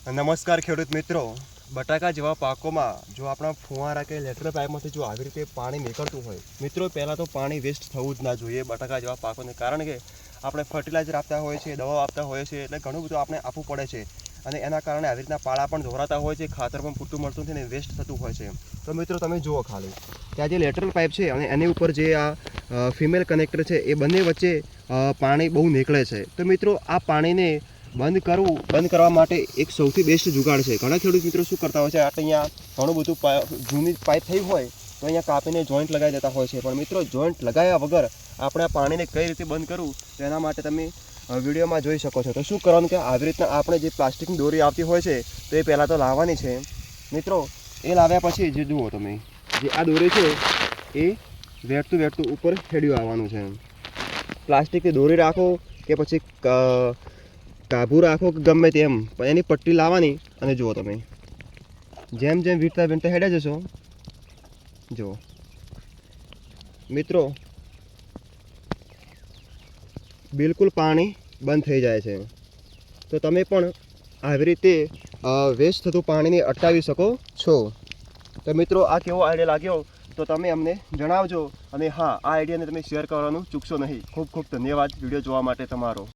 નમસ્કાર ખેડૂત મિત્રો, બટાકા જેવા પાકોમાં જો આપણા ફુવારા કે લેટરલ પાઇપમાંથી જો આવી રીતે પાણી નીકળતું હોય મિત્રો, પહેલાં તો પાણી વેસ્ટ થવું જ ના જોઈએ બટાકા જેવા પાકોને. કારણ કે આપણે ફર્ટિલાઇઝર આપતા હોય છે, દવાઓ આપતા હોય છે, એટલે ઘણું બધું આપણે આપવું પડે છે અને એના કારણે આવી રીતના પાળા પણ દોરાતા હોય છે, ખાતર પણ પૂરતું મળતું નથી ને વેસ્ટ થતું હોય છે. તો મિત્રો તમે જુઓ ખાલી ત્યાં જે લેટરલ પાઇપ છે અને એની ઉપર જે આ ફિમેલ કનેક્ટર છે એ બંને વચ્ચે પાણી બહુ નીકળે છે. તો મિત્રો આ પાણીને બંધ કરવા માટે એક સૌથી બેસ્ટ જુગાડ છે. ઘણા ખેડૂત મિત્રો શું કરતા હોય છે, અહીંયા ઘણું બધું જૂની પાઇપ થઈ હોય તો અહીંયા કાપીને જોઈન્ટ લગાવી દેતા હોય છે. પણ મિત્રો જોઈન્ટ લગાવ્યા વગર આપણે આ પાણીને કઈ રીતે બંધ કરવું તો એના માટે તમે વિડીયોમાં જોઈ શકો છો. તો શું કરવાનું કે આવી રીતના આપણે જે પ્લાસ્ટિકની દોરી આવતી હોય છે તો એ પહેલાં તો લાવવાની છે મિત્રો. એ લાવ્યા પછી જે જુઓ તમે જે આ દોરી છે એ વેઠતું ઉપર હેડ્યું આવવાનું છે. પ્લાસ્ટિકની દોરી રાખો કે પછી કાબુ રાખો કે ગમે તેમ, પણ એની પટ્ટી લાવવાની. અને જુઓ તમે જેમ વીંટતા હેડે જશો, જુઓ મિત્રો બિલકુલ પાણી બંધ થઈ જાય છે. તો તમે પણ આવી રીતે વેસ્ટ થતું પાણીને અટકાવી શકો છો. તો મિત્રો આ કેવો આઈડિયા લાગ્યો તો તમે અમને જણાવજો. અને હા, આ આઈડિયાને તમે શેર કરવાનું ચૂકશો નહીં. ખૂબ ખૂબ ધન્યવાદ વિડીયો જોવા માટે તમારો.